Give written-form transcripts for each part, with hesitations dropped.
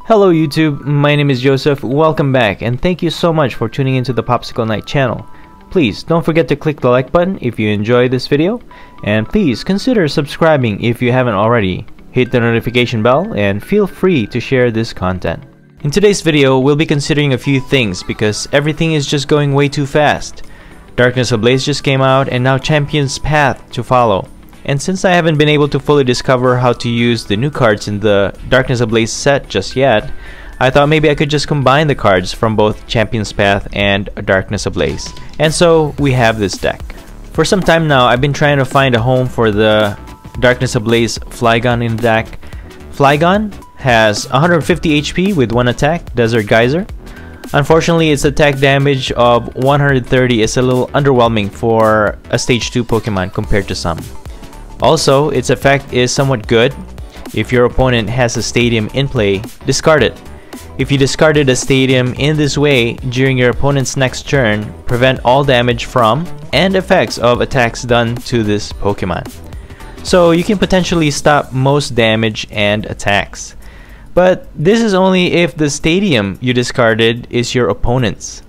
Hello YouTube, my name is Joseph, welcome back, and thank you so much for tuning into the POPSICLE KNIGHT channel. Please don't forget to click the like button if you enjoy this video, and please consider subscribing if you haven't already. Hit the notification bell and feel free to share this content. In today's video, we'll be considering a few things because everything is just going way too fast. Darkness Ablaze just came out and now Champion's Path to follow. And since I haven't been able to fully discover how to use the new cards in the Darkness Ablaze set just yet, I thought maybe I could just combine the cards from both Champion's Path and Darkness Ablaze. And so we have this deck. For some time now, I've been trying to find a home for the Darkness Ablaze Flygon in the deck. Flygon has 150 HP with 1 attack, Desert Geyser. Unfortunately, its attack damage of 130 is a little underwhelming for a Stage 2 Pokemon compared to some. Also, its effect is somewhat good. If your opponent has a stadium in play, discard it. If you discarded a stadium in this way during your opponent's next turn, prevent all damage from and effects of attacks done to this Pokemon. So you can potentially stop most damage and attacks. But this is only if the stadium you discarded is your opponent's.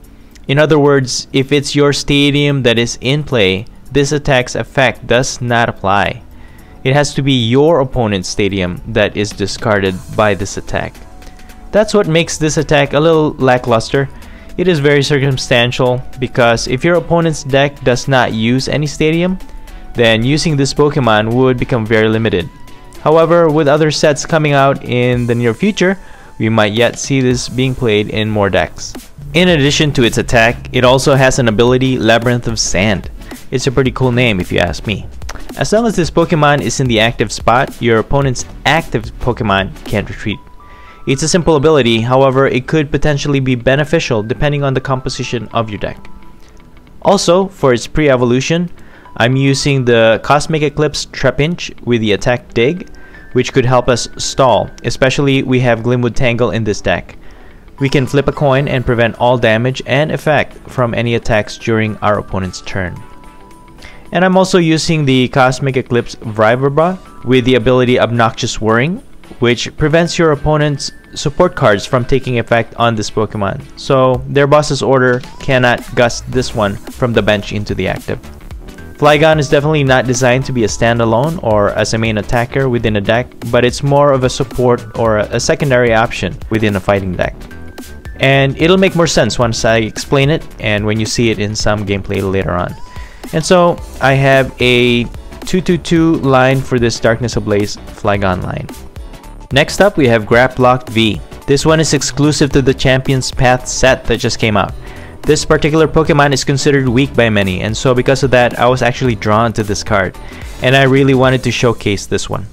In other words, if it's your stadium that is in play, this attack's effect does not apply. It has to be your opponent's stadium that is discarded by this attack. That's what makes this attack a little lackluster. It is very circumstantial because if your opponent's deck does not use any stadium, then using this Pokemon would become very limited. However, with other sets coming out in the near future, we might yet see this being played in more decks. In addition to its attack, it also has an ability, Labyrinth of Sand. It's a pretty cool name if you ask me. As long as this Pokemon is in the active spot, your opponent's active Pokemon can't retreat. It's a simple ability, however, it could potentially be beneficial depending on the composition of your deck. Also, for its pre-evolution, I'm using the Cosmic Eclipse Trapinch with the attack Dig, which could help us stall, especially we have Glimwood Tangle in this deck. We can flip a coin and prevent all damage and effect from any attacks during our opponent's turn. And I'm also using the Cosmic Eclipse Vibrava with the ability Obnoxious Whirring, which prevents your opponent's support cards from taking effect on this Pokemon. So their boss's order cannot gust this one from the bench into the active. Flygon is definitely not designed to be a standalone or as a main attacker within a deck, but it's more of a support or a secondary option within a fighting deck. And it'll make more sense once I explain it and when you see it in some gameplay later on. And so I have a 2-2-2 line for this Darkness Ablaze Flygon line. Next up we have Grapploct V. This one is exclusive to the Champion's Path set that just came out. This particular Pokemon is considered weak by many, and so because of that I was actually drawn to this card. And I really wanted to showcase this one.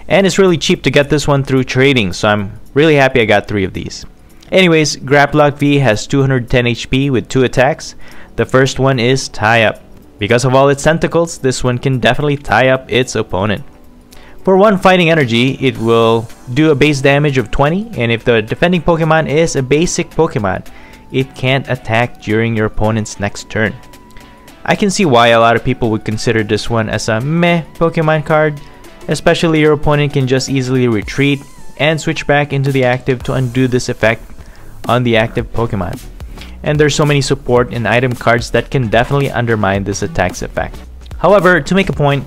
And it's really cheap to get this one through trading, so I'm really happy I got 3 of these. Anyways, Grapploct V has 210 HP with 2 attacks. The first one is Tie Up. Because of all its tentacles, this one can definitely tie up its opponent. For 1 fighting energy, it will do a base damage of 20, and if the defending Pokemon is a basic Pokemon, it can't attack during your opponent's next turn. I can see why a lot of people would consider this one as a meh Pokemon card, especially your opponent can just easily retreat and switch back into the active to undo this effect on the active Pokemon. And there's so many support and item cards that can definitely undermine this attack's effect. However, to make a point,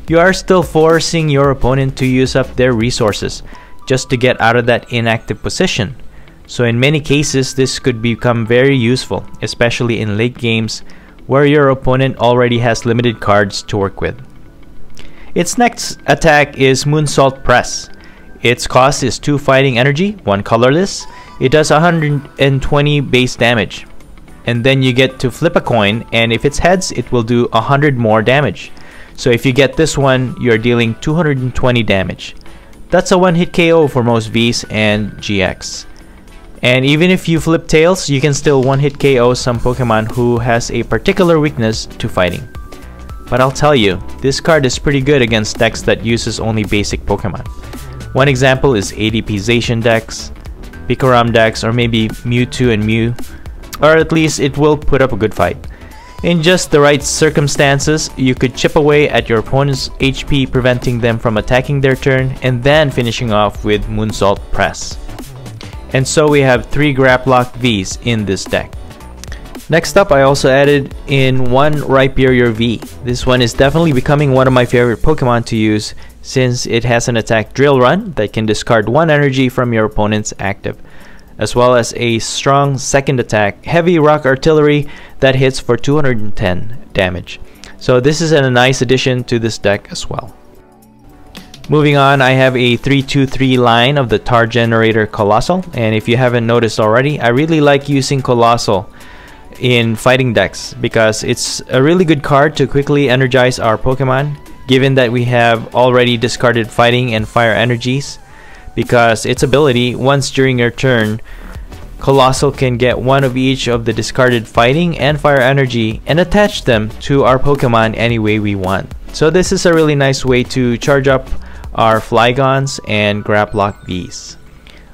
you are still forcing your opponent to use up their resources just to get out of that inactive position. So in many cases, this could become very useful, especially in late games where your opponent already has limited cards to work with. Its next attack is Moonsault Press. Its cost is 2 fighting energy, 1 colorless. It does 120 base damage. And then you get to flip a coin, and if it's heads, it will do 100 more damage. So if you get this one, you're dealing 220 damage. That's a 1-hit KO for most Vs and GX. And even if you flip tails, you can still 1-hit KO some Pokemon who has a particular weakness to fighting. But I'll tell you, this card is pretty good against decks that uses only basic Pokemon. One example is ADP Zacian decks, Pikaram decks, or maybe Mewtwo and Mew, or at least it will put up a good fight. In just the right circumstances, you could chip away at your opponent's HP, preventing them from attacking their turn, and then finishing off with Moonsault Press. And so we have 3 Grapploct Vs in this deck. Next up, I also added in one Rhyperior V. This one is definitely becoming one of my favorite Pokemon to use since it has an attack Drill Run that can discard 1 energy from your opponent's active, as well as a strong second attack, Heavy Rock Artillery, that hits for 210 damage. So this is a nice addition to this deck as well. Moving on, I have a 3-2-3 line of the Tar Generator Coalossal, and if you haven't noticed already, I really like using Coalossal in fighting decks because it's a really good card to quickly energize our Pokemon, given that we have already discarded fighting and fire energies, because its ability, once during your turn, Coalossal can get one of each of the discarded fighting and fire energy and attach them to our Pokemon any way we want. So this is a really nice way to charge up our Flygons and Grapploct Vs.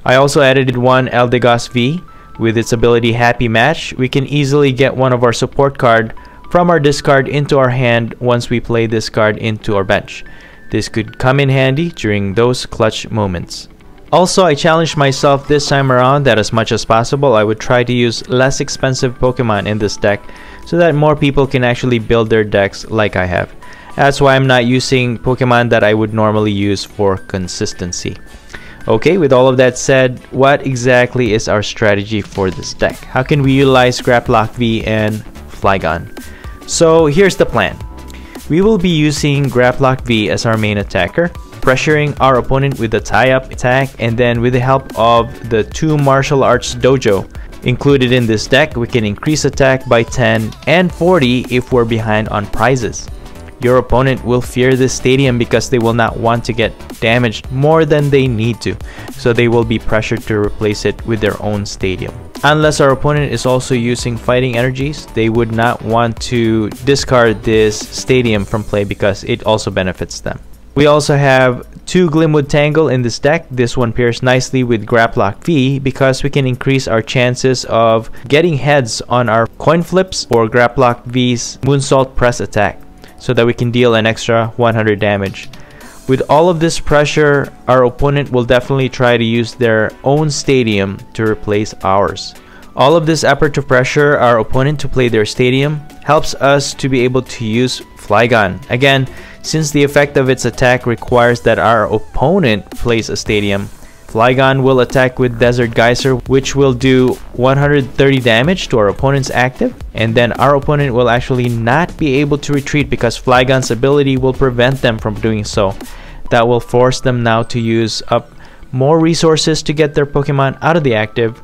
I also added one Eldegoss V. With its ability Happy Match, we can easily get one of our support card from our discard into our hand once we play this card into our bench. This could come in handy during those clutch moments. Also, I challenged myself this time around that as much as possible I would try to use less expensive Pokemon in this deck so that more people can actually build their decks like I have. That's why I'm not using Pokemon that I would normally use for consistency. Okay, with all of that said, what exactly is our strategy for this deck? How can we utilize Grapploct V and Flygon? So here's the plan. We will be using Grapploct V as our main attacker, pressuring our opponent with the tie-up attack, and then with the help of the 2 martial arts dojo included in this deck, we can increase attack by 10 and 40 if we're behind on prizes. Your opponent will fear this stadium because they will not want to get damaged more than they need to, so they will be pressured to replace it with their own stadium. Unless our opponent is also using fighting energies, they would not want to discard this stadium from play because it also benefits them. We also have 2 Glimwood Tangle in this deck. This one pairs nicely with Grapploct V because we can increase our chances of getting heads on our coin flips or Grapploct V's Moonsault Press attack, so that we can deal an extra 100 damage. With all of this pressure, our opponent will definitely try to use their own stadium to replace ours. All of this effort to pressure our opponent to play their stadium helps us to be able to use Flygon. Again, since the effect of its attack requires that our opponent plays a stadium, Flygon will attack with Desert Geyser, which will do 130 damage to our opponent's active, and then our opponent will actually not be able to retreat because Flygon's ability will prevent them from doing so. That will force them now to use up more resources to get their Pokemon out of the active,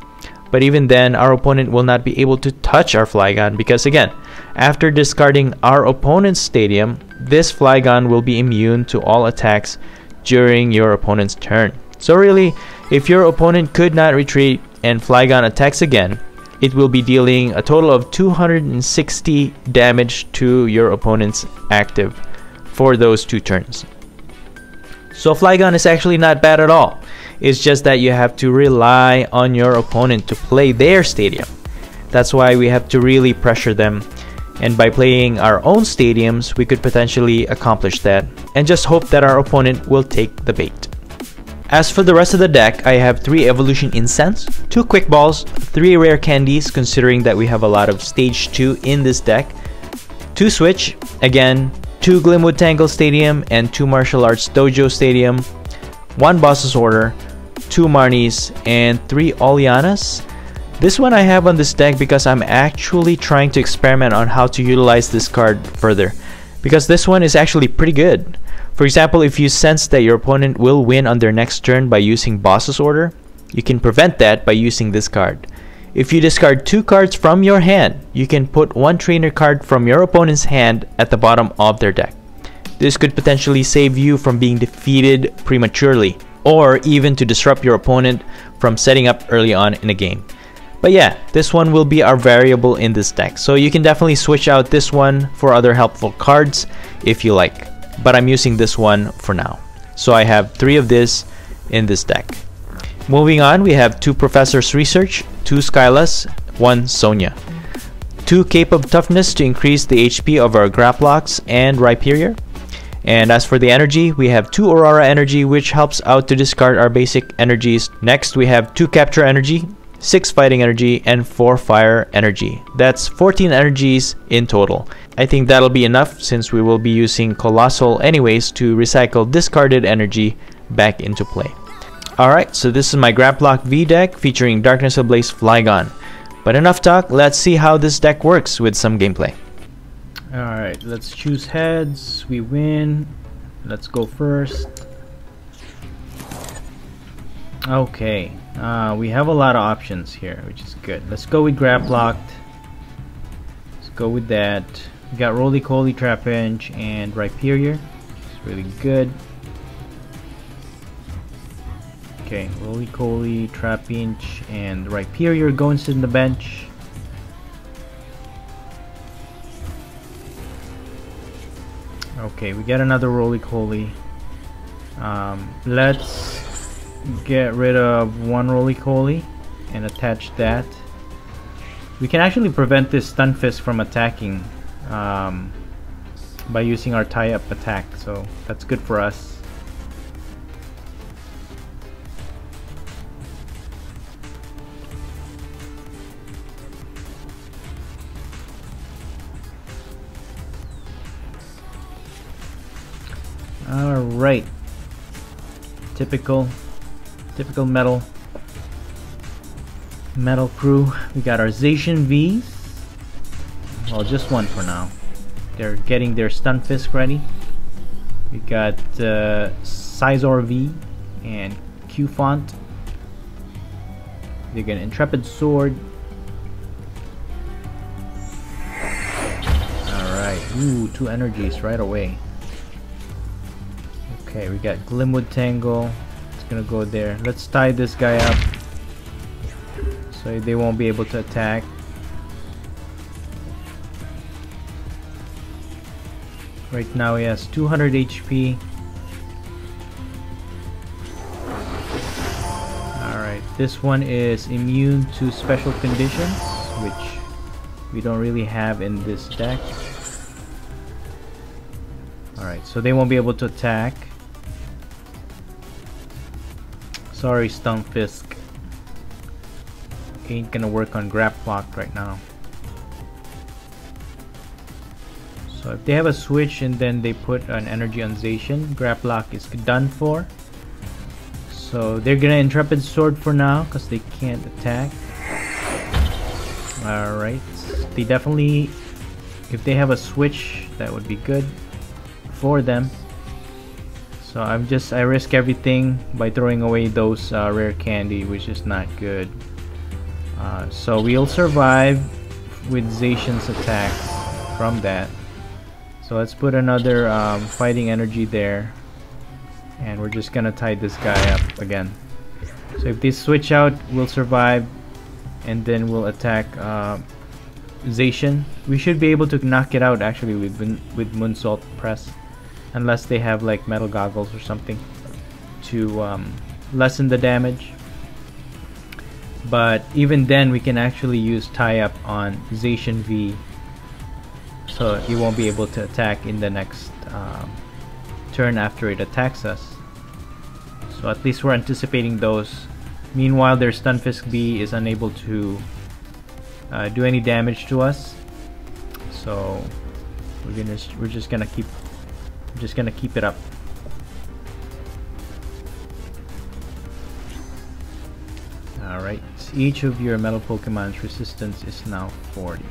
but even then our opponent will not be able to touch our Flygon because, again, after discarding our opponent's stadium, this Flygon will be immune to all attacks during your opponent's turn. So really, if your opponent could not retreat and Flygon attacks again, it will be dealing a total of 260 damage to your opponent's active for those 2 turns. So Flygon is actually not bad at all. It's just that you have to rely on your opponent to play their stadium. That's why we have to really pressure them. And by playing our own stadiums, we could potentially accomplish that and just hope that our opponent will take the bait. As for the rest of the deck, I have 3 Evolution Incense, 2 Quick Balls, 3 Rare Candies considering that we have a lot of Stage 2 in this deck, 2 Switch, again, 2 Glimwood Tangle Stadium and 2 Martial Arts Dojo Stadium, 1 Boss's Order, 2 Marnies, and 3 Oleanas. This one I have on this deck because I'm actually trying to experiment on how to utilize this card further, because this one is actually pretty good. For example, if you sense that your opponent will win on their next turn by using Boss's Order, you can prevent that by using this card. If you discard 2 cards from your hand, you can put 1 trainer card from your opponent's hand at the bottom of their deck. This could potentially save you from being defeated prematurely, or even to disrupt your opponent from setting up early on in a game. But yeah, this one will be our variable in this deck, so you can definitely switch out this one for other helpful cards if you like. But I'm using this one for now. So I have 3 of this in this deck. Moving on, we have 2 Professor's Research, 2 Skylas, 1 Sonia, 2 Cape of Toughness to increase the HP of our Grapplocts and Rhyperior, And as for the energy, we have 2 Aurora energy, which helps out to discard our basic energies. Next, we have 2 capture energy, 6 fighting energy, and 4 fire energy. That's 14 energies in total. I think that'll be enough since we will be using Coalossal anyways to recycle discarded energy back into play. Alright, so this is my Grapploct V deck featuring Darkness Ablaze Flygon. But enough talk, let's see how this deck works with some gameplay. Alright, let's choose heads. We win. Let's go first. Okay, we have a lot of options here, which is good. Let's go with Grapploct. Let's go with that. We got Rolycoly, Trapinch, and Rhyperior. It's really good. Okay, Rolycoly, Trapinch, and Rhyperior going to the bench. Okay, we get another Rolycoly. Let's get rid of one Rolycoly and attach that. We can actually prevent this Stunfisk from attacking by using our tie-up attack, so that's good for us. Alright, typical metal crew. We got our Zacian V's. Well, just one for now. They're getting their Stunfisk ready. We got Scizor V and Q Font. They get Intrepid Sword. Alright, ooh, 2 energies right away. Okay, we got Glimwood Tangle. It's gonna go there. Let's tie this guy up so they won't be able to attack. Right now he has 200 HP. Alright, this one is immune to special conditions, which we don't really have in this deck. Alright, so they won't be able to attack. Sorry, Stunfisk. Ain't gonna work on Grapploct right now. So if they have a switch and then they put an energy on Zacian, Grapploct is done for. So they're gonna Intrepid Sword for now because they can't attack. Alright, they definitely, if they have a switch, that would be good for them. So I risk everything by throwing away those rare candy, which is not good. So we'll survive with Zacian's attack from that. So let's put another fighting energy there, and we're just gonna tie this guy up again. So if they switch out, we'll survive, and then we'll attack Zacian. We should be able to knock it out actually with Moonsault Press. Unless they have like metal goggles or something to lessen the damage. But even then we can actually use tie-up on Zacian V, so he won't be able to attack in the next turn after it attacks us. So at least we're anticipating those. Meanwhile, their Stunfisk B is unable to do any damage to us. So we're just gonna keep it up. Alright, each of your metal Pokemon's resistance is now 40.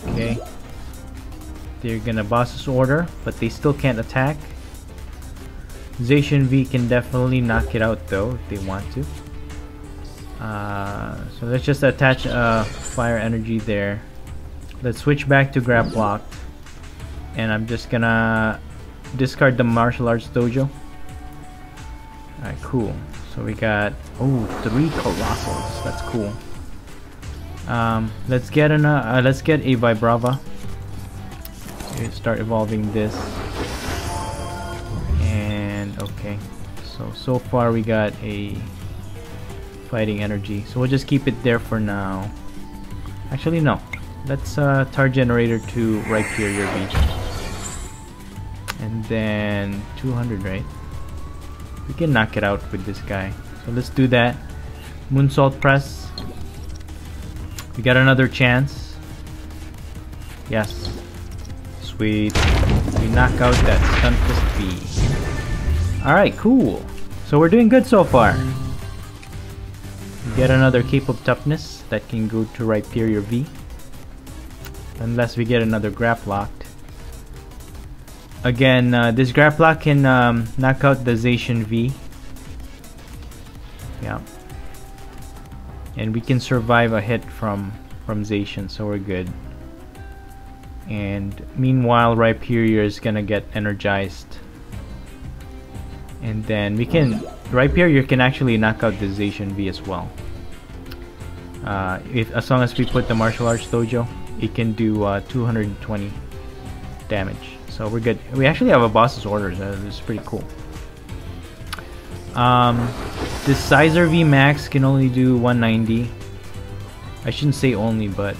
Okay. They're gonna boss's order, but they still can't attack. Zacian V can definitely knock it out though, if they want to. So let's just attach fire energy there. Let's switch back to Grapploct. And I'm just gonna discard the martial arts dojo. Alright, cool. So we got 3 Coalossals. That's cool. Let's get a Vibrava. Start evolving this. And okay. So far we got a fighting energy. So we'll just keep it there for now. Actually no. Let's tar generator to Rhyperior V. And then 200, right? We can knock it out with this guy. So let's do that. Moonsault Press. We got another chance. Yes. Sweet. We knock out that Stunfisk V. Alright, cool. So we're doing good so far. We get another Cape of Toughness that can go to Rhyperior V. Unless we get another Grapploct. Again, this Grapploct can knock out the Zacian V. Yeah. And we can survive a hit from Zacian, so we're good. And meanwhile, Rhyperior is gonna get energized. And then we can... Rhyperior can actually knock out the Zacian V as well. As long as we put the Martial Arts Dojo, it can do 220 damage. So we're good. We actually have a boss's orders. This is pretty cool. This Scizor VMAX can only do 190. I shouldn't say only, but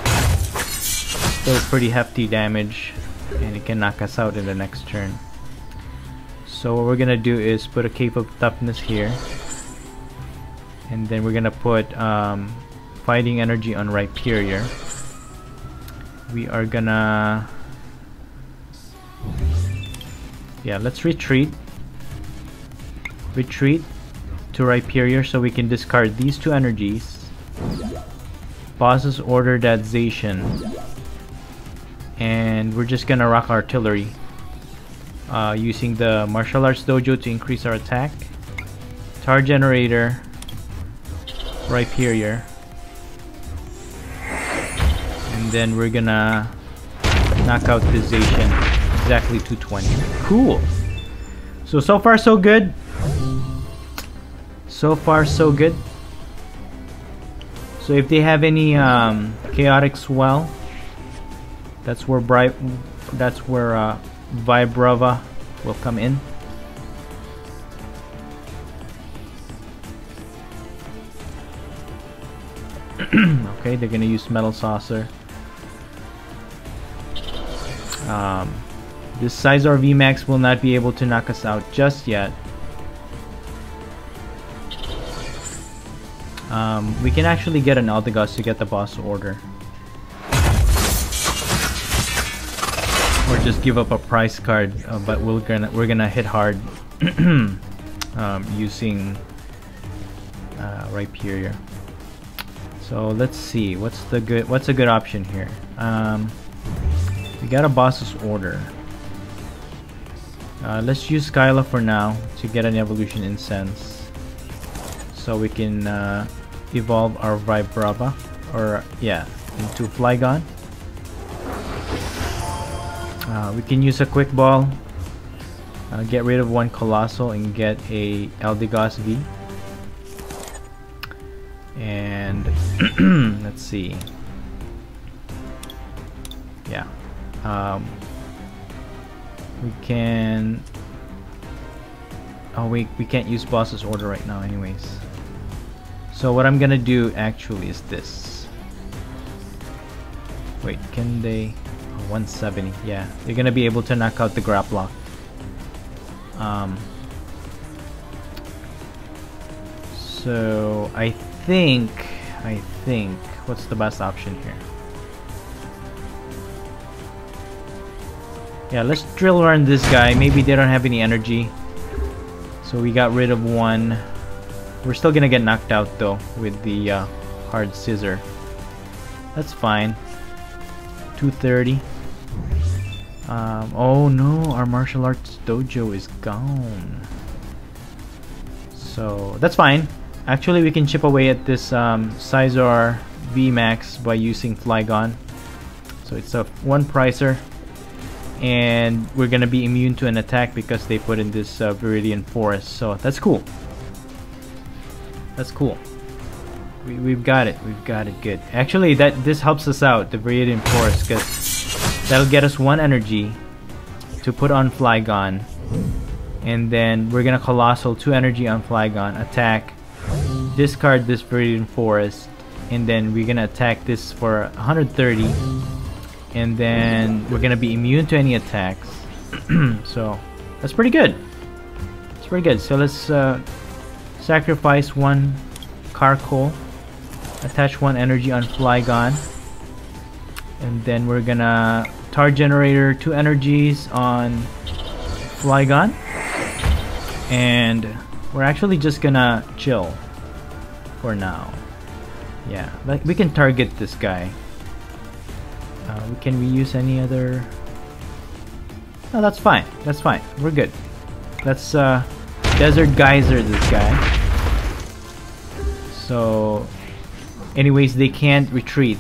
still pretty hefty damage, and it can knock us out in the next turn. So what we're gonna do is put a Cape of Toughness here, and then we're gonna put Fighting Energy on Rhyperior. We are gonna... Yeah, let's retreat to Rhyperior so we can discard these two energies. Bosses order that Zacian, and we're just gonna rock Artillery using the Martial Arts Dojo to increase our attack. Tar Generator, Rhyperior, and then we're gonna knock out the Zacian. Exactly 220. Cool. So far so good. So far so good. So if they have any chaotic swell, that's where Vibrava will come in. Okay, they're gonna use Metal Saucer. This Scizor VMAX will not be able to knock us out just yet. We can actually get an Eldegoss to get the boss order. Or just give up a price card, but we're gonna hit hard using Rhyperior. So let's see what's a good option here. We got a boss's order. Let's use Skyla for now to get an evolution incense, so we can evolve our Vibrava, or yeah, into Flygon. We can use a quick ball, get rid of one Coalossal and get a Eldegoss V. And let's see. Yeah. We can... Oh, we can't use boss's order right now anyways. So what I'm gonna do actually is this. Wait, can they... Oh, 170, yeah. They're gonna be able to knock out the Grapploct. So I think what's the best option here? Yeah, let's drill around this guy. Maybe they don't have any energy, so we got rid of one. We're still gonna get knocked out though with the hard scissor. That's fine. 230. Oh no, our martial arts dojo is gone. So that's fine. Actually, we can chip away at this Scizor VMAX by using Flygon. So it's a one pricer, and we're gonna be immune to an attack because they put in this Viridian Forest. So that's cool. That's cool. We've got it. We've got it good. Actually, this helps us out, the Viridian Forest, because that'll get us one energy to put on Flygon, and then we're gonna Coalossal 2 energy on Flygon, attack, discard this Viridian Forest, and then we're gonna attack this for 130, and then we're gonna be immune to any attacks. So that's pretty good. It's pretty good. So let's sacrifice one Carkol, attach one energy on Flygon, and then we're gonna tar generator 2 energies on Flygon, and we're actually just gonna chill for now. Yeah, like we can target this guy. Can we use any other? No, that's fine. That's fine. We're good. Let's Desert Geyser this guy. So, anyways, they can't retreat.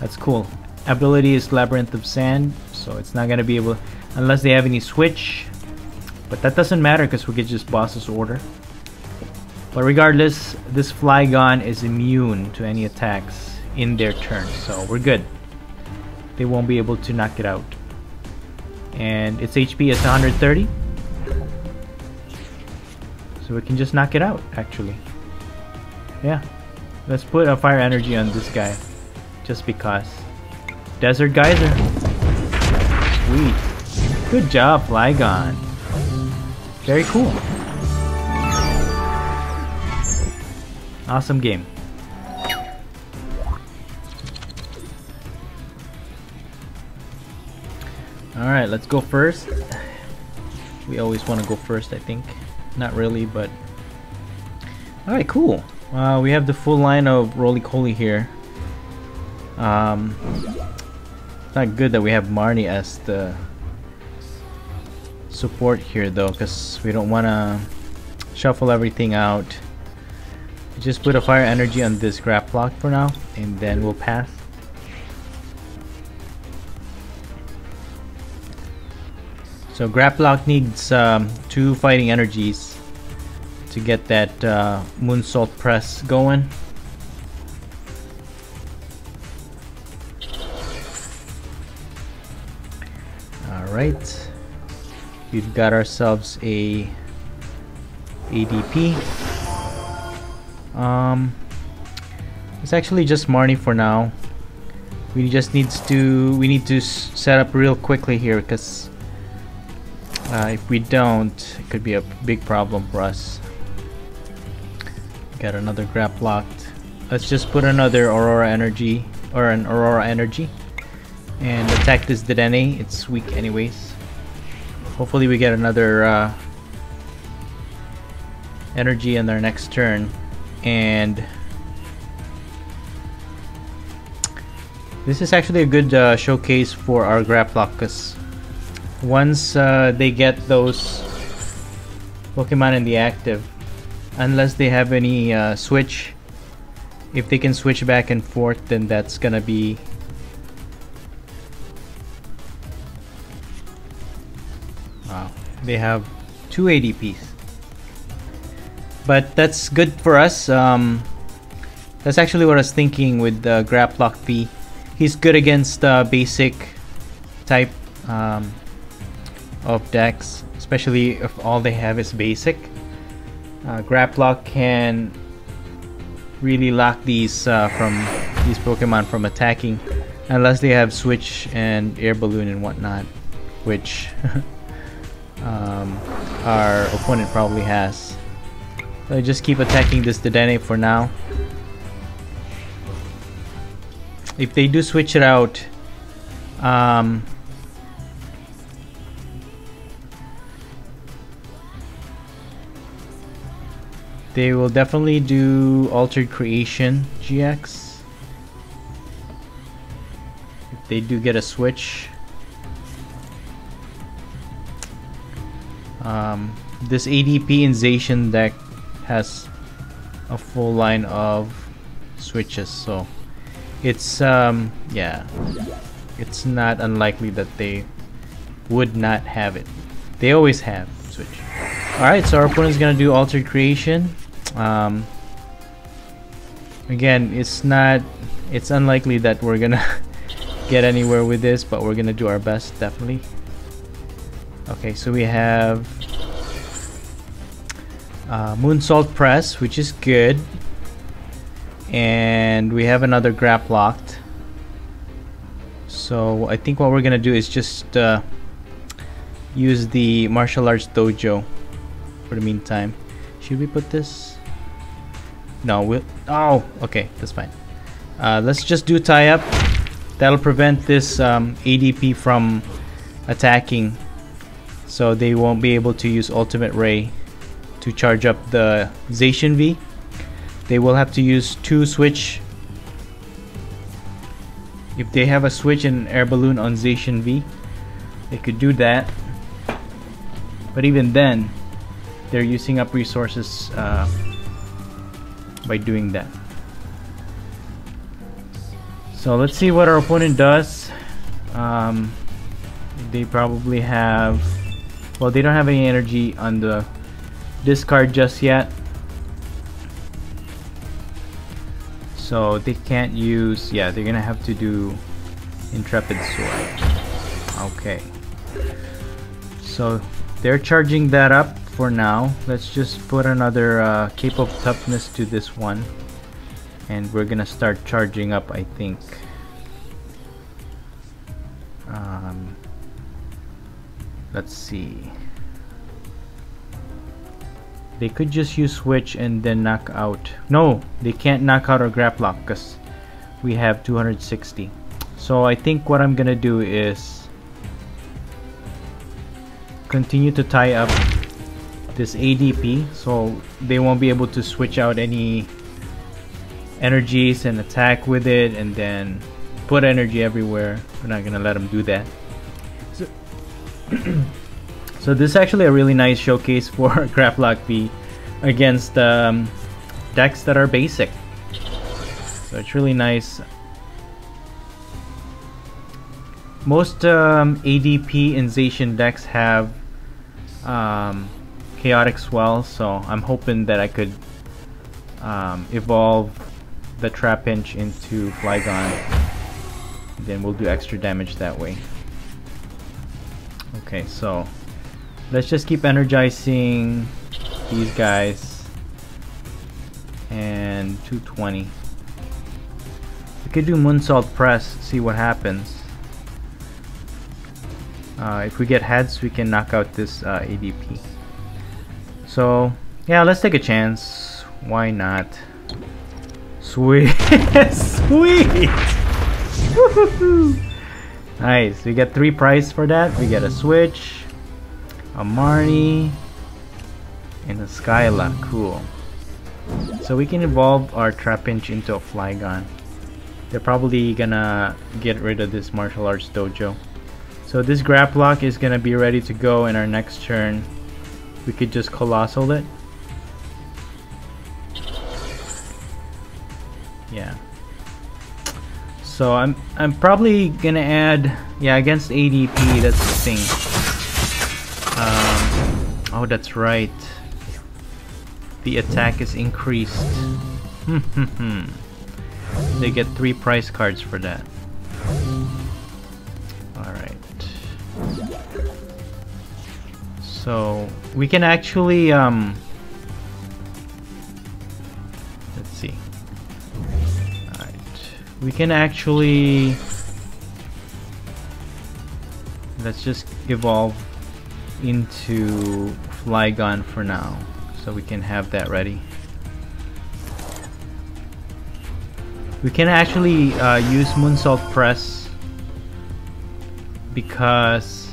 That's cool. Ability is Labyrinth of Sand, so it's not gonna be able unless they have any switch. But that doesn't matter because we could just boss's order. But regardless, this Flygon is immune to any attacks in their turn, so we're good. They won't be able to knock it out. And its HP is 130. So we can just knock it out, actually. Yeah. Let's put a fire energy on this guy. Just because. Desert Geyser. Sweet. Good job, Flygon. Very cool. Awesome game. Alright, let's go first. We always want to go first, I think. Not really, but... Alright, cool. We have the full line of Rolycoly here. It's not good that we have Marnie as the support here though, because we don't want to shuffle everything out. Just put a fire energy on this Grapploct for now, and then we'll pass. So Grapploct needs 2 fighting energies to get that Moonsault Press going. Alright, we've got ourselves a ADP. It's actually just Marnie for now. We need to set up real quickly here, because if we don't, it could be a big problem for us. Got another Grapploct. Let's just put another Aurora energy, or an Aurora energy, and attack this DAA. It's weak anyways. Hopefully we get another energy in our next turn. And this is actually a good showcase for our Grapploct, because once they get those Pokemon in the active, unless they have any switch, if they can switch back and forth, then that's gonna be wow. They have 2 ADPs, but that's good for us. That's actually what I was thinking with Grapploct V. He's good against basic type of decks, especially if all they have is basic. Grapploct can really lock these Pokemon from attacking, unless they have switch and air balloon and whatnot, which our opponent probably has. So just keep attacking this DAA for now. If they do switch it out, they will definitely do Altered Creation GX. If they do get a switch. This ADP in Zacian deck has a full line of switches, so it's yeah, it's not unlikely that they would not have it. They always have switch. Alright, so our opponent's gonna do Altered Creation. Again, it's unlikely that we're gonna get anywhere with this, but we're gonna do our best, definitely. Okay, so we have Moonsault Press, which is good, and we have another Grapploct. So I think what we're gonna do is just use the martial arts dojo for the meantime. Should we put this? No, we'll... Oh, okay, that's fine. Let's just do tie up. That'll prevent this ADP from attacking, so they won't be able to use Ultimate Ray to charge up the Zacian V. They will have to use 2 switch. If they have a switch and air balloon on Zacian V, they could do that. But even then, they're using up resources by doing that. So let's see what our opponent does. They probably have... Well, they don't have any energy on the discard just yet. So they can't use... Yeah, they're gonna have to do Intrepid Sword. Okay. So they're charging that up for now. Let's just put another Cape of Toughness to this one. And we're gonna start charging up, I think. Let's see. They could just use switch and then knock out. No, they can't knock out our Grapploct because we have 260. So I think what I'm gonna do is continue to tie up this ADP so they won't be able to switch out any energies and attack with it and then put energy everywhere. We're not gonna let them do that. So this is actually a really nice showcase for Grapploct V against decks that are basic. So it's really nice. Most ADP and Zacian decks have Chaotic Swell, so I'm hoping that I could evolve the Trapinch into Flygon. Then we'll do extra damage that way. Okay, so let's just keep energizing these guys. And 220. We could do Moonsault Press, see what happens. If we get heads, we can knock out this ADP. So yeah, let's take a chance. Why not? Sweet. Sweet. Woohoo! Nice. We get 3 prizes for that. We get a switch, a Marnie, and a Skyla. Cool. So we can evolve our Trapinch into a Flygon. They're probably gonna get rid of this martial arts dojo. So this Grapploct is gonna be ready to go in our next turn. We could just Coalossal it. Yeah. So I'm probably gonna add, yeah, against ADP. That's the thing. Oh, that's right. The attack is increased. They get 3 prize cards for that. All right. So we can actually let's see. We can actually, let's just evolve into Flygon for now, so we can have that ready. We can actually use Moonsault Press because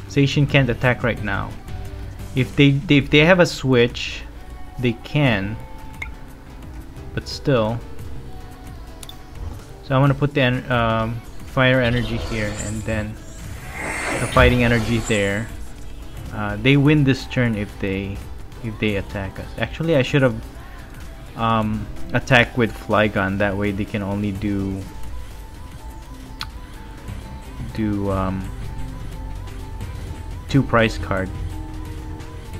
Zacian can't attack right now. If they have a switch, they can, but still. So I'm gonna put the fire energy here and then the fighting energy there. They win this turn if they attack us. Actually, I should have attacked with Flygon. That way they can only do 2 prize card.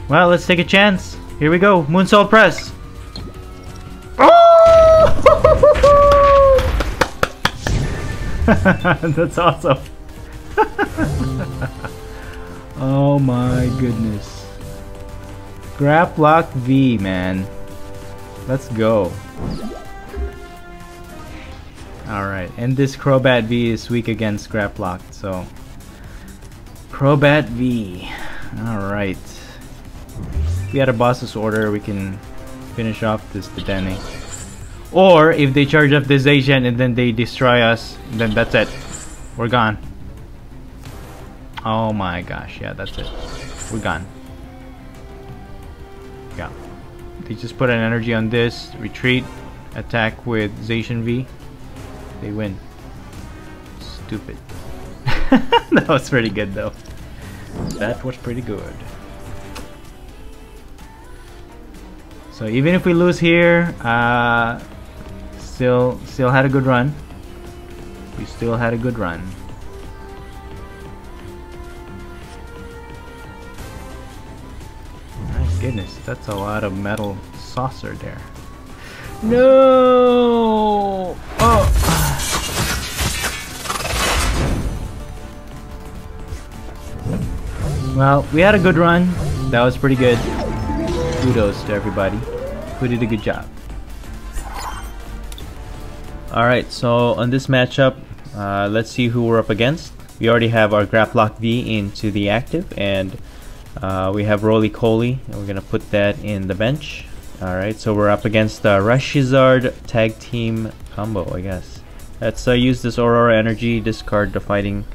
Well, let's take a chance. Here we go. Moonsault Press. That's awesome. Oh my goodness. Grapploct V, man. Let's go. Alright, and this Crobat V is weak against Grapploct, so Crobat V. Alright. We had a boss's order, we can finish off this Dedenne. Or if they charge up this Zacian and then they destroy us, then that's it. We're gone. Oh my gosh, yeah, that's it. We're gone. Yeah. They just put an energy on this, retreat, attack with Zacian V. They win. Stupid. That was pretty good though. That was pretty good. So even if we lose here, still had a good run. We still had a good run. My goodness, that's a lot of metal saucer there. No! Oh! Well, we had a good run. That was pretty good. Kudos to everybody who did a good job. Alright, so on this matchup, let's see who we're up against. We already have our Grapploct V into the active, and we have Rolycoly, and we're gonna put that in the bench. Alright, so we're up against Reshizard tag team combo, I guess. Let's use this Aurora energy, discard the fighting,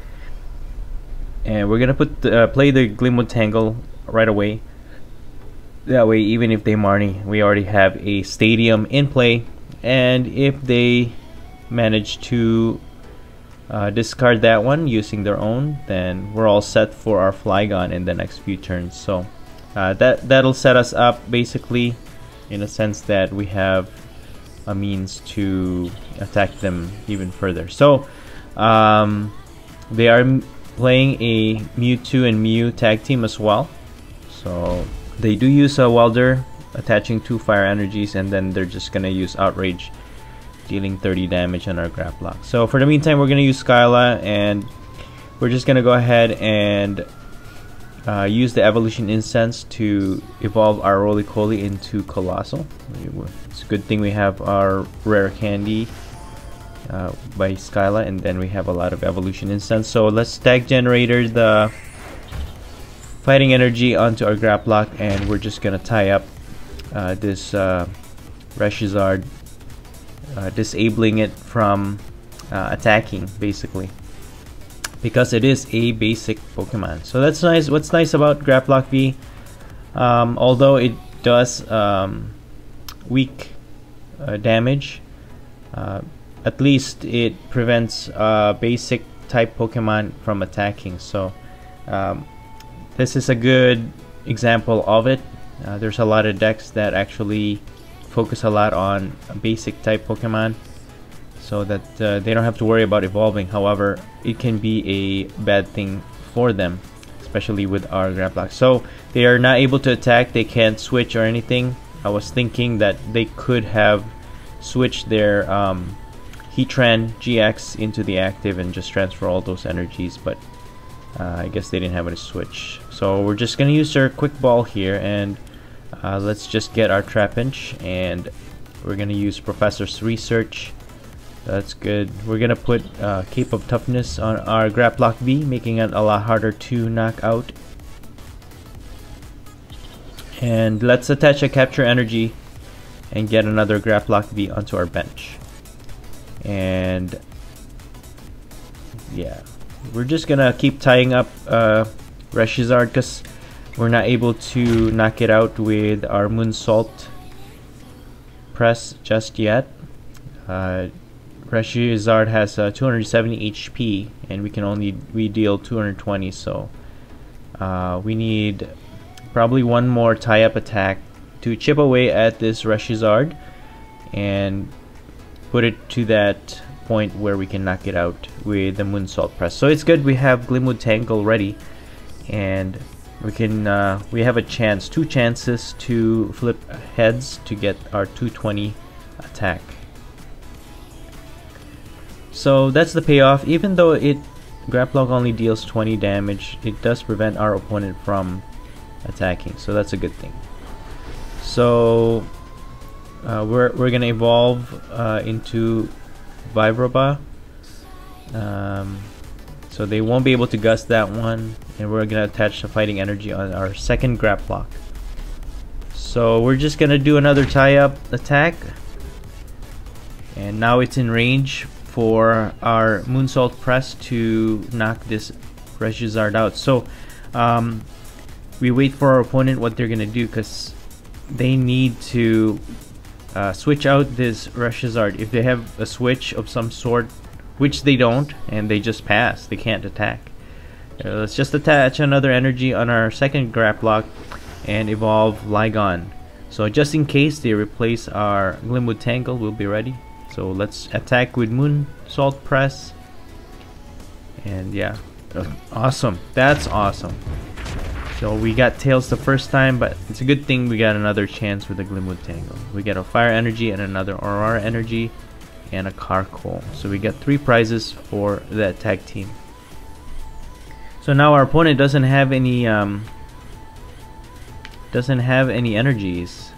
and we're gonna put play the Glimwood Tangle right away. That way, even if they Marnie, we already have a Stadium in play, and if they manage to discard that one using their own, then we're all set for our Flygon in the next few turns. So that'll set us up basically, in a sense that we have a means to attack them even further. So they are playing a Mewtwo and Mew tag team as well. So they do use a Welder, attaching 2 fire energies, and then they're just gonna use Outrage, dealing 30 damage on our Grapploct. So for the meantime, we're gonna use Skyla, and we're just gonna go ahead and use the Evolution Incense to evolve our Rolycoly into Coalossal. It's a good thing we have our Rare Candy by Skyla, and then we have a lot of Evolution Incense. So let's stack Generator the Fighting Energy onto our Grapploct, and we're just gonna tie up this Reshizard, disabling it from attacking, basically, because it is a basic Pokemon. So that's nice. What's nice about Grapploct V, although it does weak damage, at least it prevents basic type Pokemon from attacking. So this is a good example of it. There's a lot of decks that actually focus a lot on basic type Pokemon, so that they don't have to worry about evolving. However, it can be a bad thing for them, especially with our Grapploct. So they are not able to attack, they can't switch or anything. I was thinking that they could have switched their Heatran GX into the active and just transfer all those energies, but I guess they didn't have any switch. So we're just gonna use our Quick Ball here, and let's just get our Trapinch, and we're gonna use Professor's Research. That's good. We're gonna put Cape of Toughness on our Grapploct V, making it a lot harder to knock out. And let's attach a Capture Energy and get another Grapploct V onto our bench. And yeah, we're just gonna keep tying up Reshizard because we're not able to knock it out with our Moonsault press just yet. Reshizard has 270 HP, and we can only deal 220, so we need probably one more tie-up attack to chip away at this Reshizard and put it to that point where we can knock it out with the Moonsault press. So it's good we have Glimwood Tangle ready, and we can we have a chance, 2 chances to flip heads to get our 220 attack. So that's the payoff. Even though Grapploct only deals 20 damage, it does prevent our opponent from attacking, so that's a good thing. So we're gonna evolve into Vibrava, so they won't be able to gust that one, and we're gonna attach the fighting energy on our second Grapploct. So we're just gonna do another tie-up attack, and now it's in range for our Moonsault Press to knock this Reshiram out. So we wait for our opponent what they're gonna do, because they need to switch out this Reshiram. If they have a switch of some sort, which they don't, and they just pass, they can't attack. Let's just attach another energy on our second Grapploct and evolve Flygon. So just in case they replace our Glimwood Tangle, we'll be ready. So let's attack with Moonsault Press. And yeah, awesome. That's awesome. So we got Tails the first time, but it's a good thing we got another chance with the Glimwood Tangle. We get a Fire Energy and another Aurora Energy and a Carkol. So we got 3 prizes for that tag team. So now our opponent doesn't have any energies.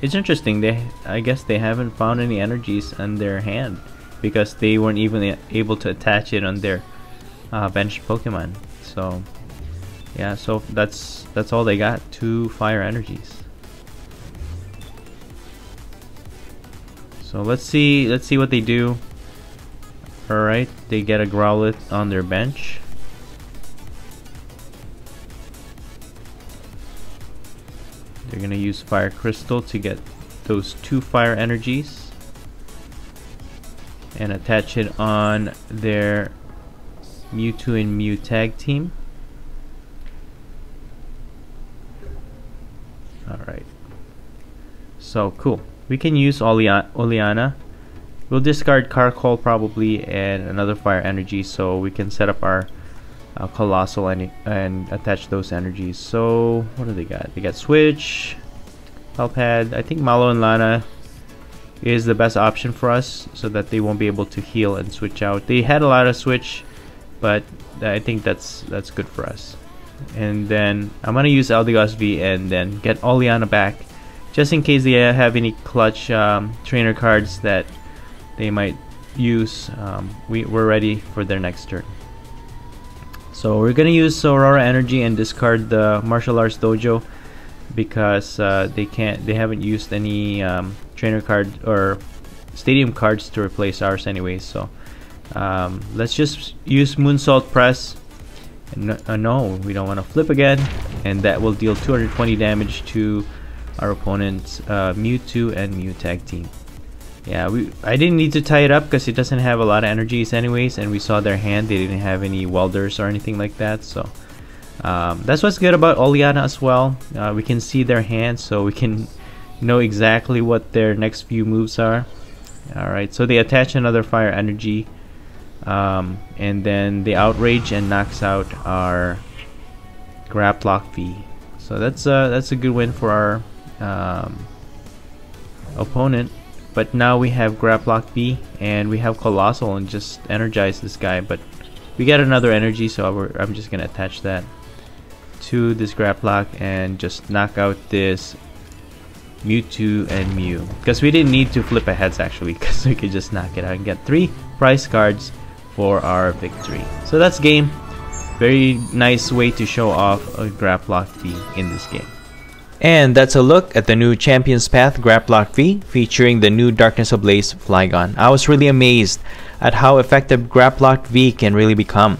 It's interesting. I guess they haven't found any energies in their hand because they weren't even able to attach it on their benched Pokemon. So yeah, so that's all they got, 2 fire energies. So let's see what they do. All right, they get a Growlithe on their bench. They're gonna use Fire Crystal to get those 2 fire energies and attach it on their Mewtwo and Mew tag team. Alright, so cool. We can use Oleana. We'll discard Carkol probably and another fire energy, so we can set up our Coalossal and attach those energies. So what do they got? They got Switch, Palpad. I think Malo and Lana is the best option for us, so that they won't be able to heal and switch out. They had a lot of switch, but I think that's good for us. And then I'm gonna use Eldegoss V and then get Oleana back, just in case they have any clutch trainer cards that they might use. We're ready for their next turn. So we're gonna use Aurora Energy and discard the Martial Arts Dojo because they haven't used any trainer card or stadium cards to replace ours anyway. So let's just use Moonsault Press. No, we don't want to flip again, and that will deal 220 damage to our opponent's Mewtwo and Mew tag team. Yeah, I didn't need to tie it up because it doesn't have a lot of energies anyways, and we saw their hand, they didn't have any welders or anything like that. So that's what's good about Oleana as well. We can see their hand, so we can know exactly what their next few moves are. Alright, so they attach another fire energy, and then they outrage and knocks out our Grapploct V. So that's a good win for our opponent. But now we have Grapploct V and we have Coalossal and just energize this guy. But we get another energy, so I'm just gonna attach that to this Grapploct and just knock out this Mewtwo and Mew, because we didn't need to flip aheads actually, because we could just knock it out and get 3 prize cards for our victory. So that's game. Very nice way to show off a Grapploct V in this game. And that's a look at the new Champions Path Grapploct V featuring the new Darkness Ablaze Flygon. I was really amazed at how effective Grapploct V can really become.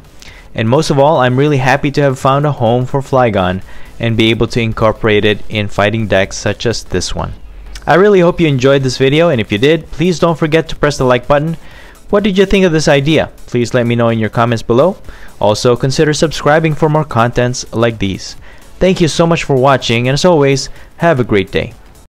And most of all, I'm really happy to have found a home for Flygon and be able to incorporate it in fighting decks such as this one. I really hope you enjoyed this video, and if you did, please don't forget to press the like button. What did you think of this idea? Please let me know in your comments below. Also, consider subscribing for more contents like these. Thank you so much for watching, and as always, have a great day.